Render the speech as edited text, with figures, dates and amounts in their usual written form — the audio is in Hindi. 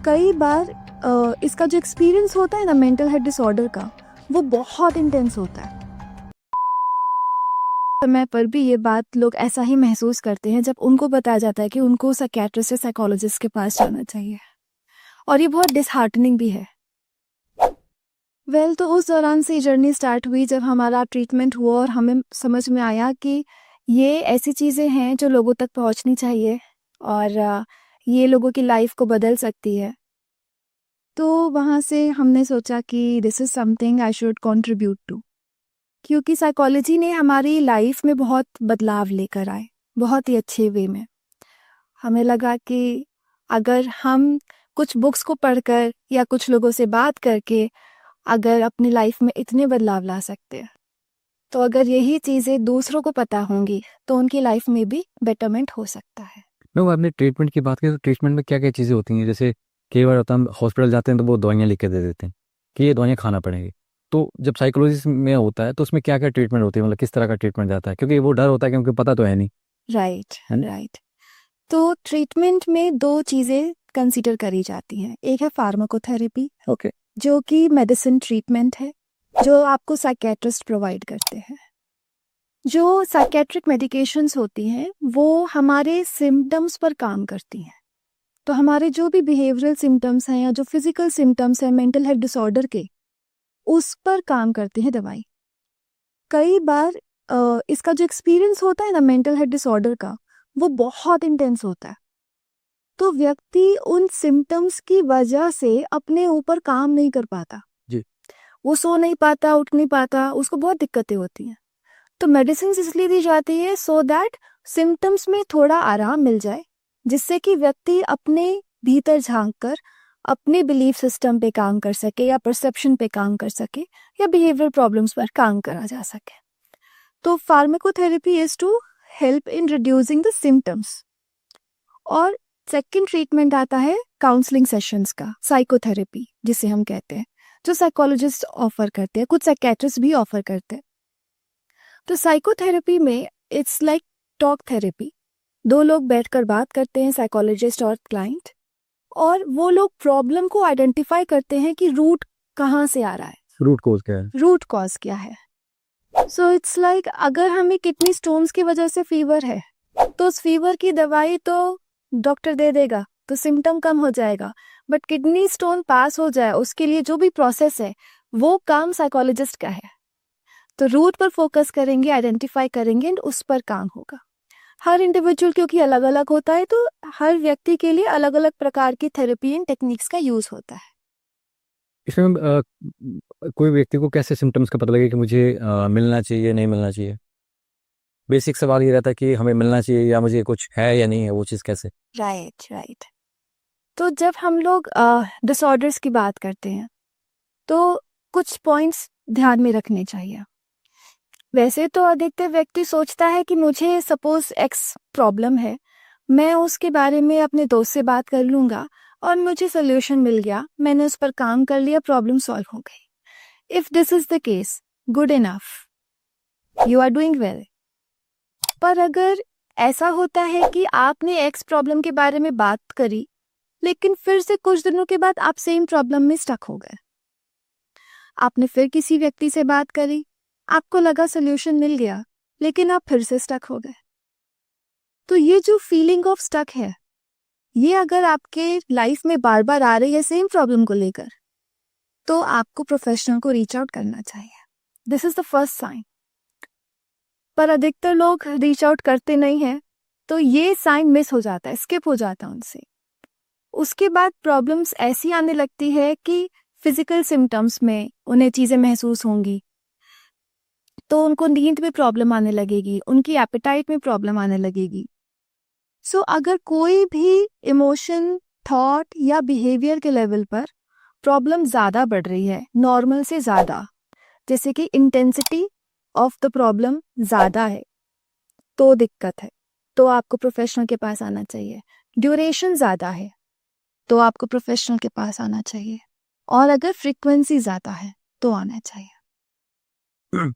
कई बार इसका जो एक्सपीरियंस होता है ना मेंटल हेल्थ डिसऑर्डर का, वो बहुत इंटेंस होता है। समय पर भी ये बात लोग ऐसा ही महसूस करते हैं जब उनको बताया जाता है कि उनको साइकियाट्रिस्ट या साइकोलॉजिस्ट के पास जाना चाहिए, और ये बहुत डिसहार्टनिंग भी है। तो उस दौरान से जर्नी स्टार्ट हुई जब हमारा ट्रीटमेंट हुआ और हमें समझ में आया कि ये ऐसी चीज़ें हैं जो लोगों तक पहुंचनी चाहिए और ये लोगों की लाइफ को बदल सकती है। तो वहाँ से हमने सोचा कि this is something I should contribute to, क्योंकि साइकोलॉजी ने हमारी लाइफ में बहुत बदलाव लेकर आए, बहुत ही अच्छे वे में। हमें लगा कि अगर हम कुछ बुक्स को पढ़कर या कुछ लोगों से बात करके अगर अपनी लाइफ में इतने बदलाव ला सकते हैं, तो अगर यही चीज़ें दूसरों को पता होंगी तो उनकी लाइफ में भी बेटरमेंट हो सकता है। मैम, आपने ट्रीटमेंट की बात की तो ट्रीटमेंट में क्या क्या चीज़ें होती हैं? जैसे कई बार होता है हम हॉस्पिटल जाते हैं तो वो दवाइयाँ लिख के दे देते हैं कि ये दवाइयाँ खाना पड़ेंगी। तो जब साइकोलॉजिस्ट में होता है तो उसमें क्या क्या ट्रीटमेंट होती है, मतलब किस तरह का ट्रीटमेंट जाता है? क्योंकि वो डर होता है क्योंकि पता तो है नहीं। राइट है ना? राइट। तो ट्रीटमेंट में दो चीज़ें कंसीडर करी जाती हैं। एक है फार्माकोथेरेपी, ओके। जो कि मेडिसिन ट्रीटमेंट है जो आपको साइकियाट्रिस्ट प्रोवाइड करते हैं। जो साइकियाट्रिक मेडिकेशंस होती हैं वो हमारे सिम्टम्स पर काम करती हैं। तो हमारे जो भी बिहेवियरल सिम्टम्स हैं या जो फिजिकल सिम्टम्स हैं मेंटल हेल्थ डिसऑर्डर के, उस पर काम करती है दवाई। कई बार इसका जो एक्सपीरियंस होता है ना मेंटल हेल्थ डिसऑर्डर का, वो बहुत इंटेंस होता है। तो व्यक्ति उन सिम्टम्स की वजह से अपने ऊपर काम नहीं कर पाता जी। वो सो नहीं पाता, उठ नहीं पाता, उसको बहुत दिक्कतें होती हैं। तो मेडिसिन इसलिए दी जाती है सो दैट सिम्टम्स में थोड़ा आराम मिल जाए, जिससे कि व्यक्ति अपने भीतर झांक कर अपने बिलीफ सिस्टम पे काम कर सके या परसेप्शन पे काम कर सके या बिहेवियर प्रॉब्लम्स पर काम करा जा सके। तो pharmacotherapy is to help in reducing the symptoms. और सेकंड ट्रीटमेंट आता है काउंसलिंग सेशंस का, साइकोथेरेपी जिसे हम कहते हैं, जो साइकोलॉजिस्ट ऑफर करते हैं, कुछ साइकियाट्रिस्ट भी ऑफर करते हैं। तो साइकोथेरेपी में इट्स लाइक टॉक थेरेपी। दो लोग बैठकर बात करते हैं, साइकोलॉजिस्ट और क्लाइंट, और वो लोग प्रॉब्लम को आइडेंटिफाई करते हैं कि रूट कहाँ से आ रहा है, रूट कोज क्या है? रूट कॉज क्या है। सो इट्स लाइक अगर हमें किडनी स्टोन्स की वजह से फीवर है तो उस फीवर की दवाई तो डॉक्टर दे देगा, तो सिम्टम कम हो जाएगा। बट किडनी स्टोन पास हो जाए उसके लिए जो भी प्रोसेस है वो काम साइकोलॉजिस्ट का है। तो रूट पर फोकस करेंगे, आइडेंटिफाई करेंगे एंड उस पर काम होगा। हर इंडिविजुअल क्योंकि अलग अलग होता है, तो हर व्यक्ति के लिए अलग अलग प्रकार की थेरेपी एंड टेक्निक्स का यूज होता है। इसमें कोई व्यक्ति को कैसे सिम्टम्स का पता लगे कि मुझे मिलना चाहिए नहीं मिलना चाहिए? बेसिक सवाल ये रहता है कि हमें मिलना चाहिए या मुझे कुछ है या नहीं है, वो चीज़ कैसे? Right right. तो जब हम लोग डिसऑर्डर्स की बात करते हैं तो कुछ पॉइंट्स ध्यान में रखने चाहिए। वैसे तो अधिकतर व्यक्ति सोचता है कि मुझे सपोज एक्स प्रॉब्लम है, मैं उसके बारे में अपने दोस्त से बात कर लूंगा और मुझे सोल्यूशन मिल गया, मैंने उस पर काम कर लिया, प्रॉब्लम सॉल्व हो गई। If this is the case, good enough, you are doing well. पर अगर ऐसा होता है कि आपने एक्स प्रॉब्लम के बारे में बात करी लेकिन फिर से कुछ दिनों के बाद आप सेम प्रॉब्लम में स्टक हो गए, आपने फिर किसी व्यक्ति से बात करी, आपको लगा सोल्यूशन मिल गया, लेकिन आप फिर से स्टक हो गए, तो ये जो फीलिंग ऑफ स्टक है, ये अगर आपके लाइफ में बार बार आ रही है सेम प्रॉब्लम को लेकर, तो आपको प्रोफेशनल को रीच आउट करना चाहिए। This is the first sign. पर अधिकतर लोग रीच आउट करते नहीं हैं, तो ये साइन मिस हो जाता है, स्किप हो जाता है उनसे। उसके बाद प्रॉब्लम्स ऐसी आने लगती है कि फिजिकल सिम्टम्स में उन्हें चीजें महसूस होंगी, तो उनको नींद में प्रॉब्लम आने लगेगी, उनकी एपेटाइट में प्रॉब्लम आने लगेगी। सो अगर कोई भी इमोशन, थॉट या बिहेवियर के लेवल पर प्रॉब्लम ज़्यादा बढ़ रही है, नॉर्मल से ज़्यादा, जैसे कि इंटेंसिटी ऑफ द प्रॉब्लम ज़्यादा है, तो दिक्कत है, तो आपको प्रोफेशनल के पास आना चाहिए। ड्यूरेशन ज़्यादा है तो आपको प्रोफेशनल के पास आना चाहिए, और अगर फ्रीक्वेंसी ज़्यादा है तो आना चाहिए। मैम,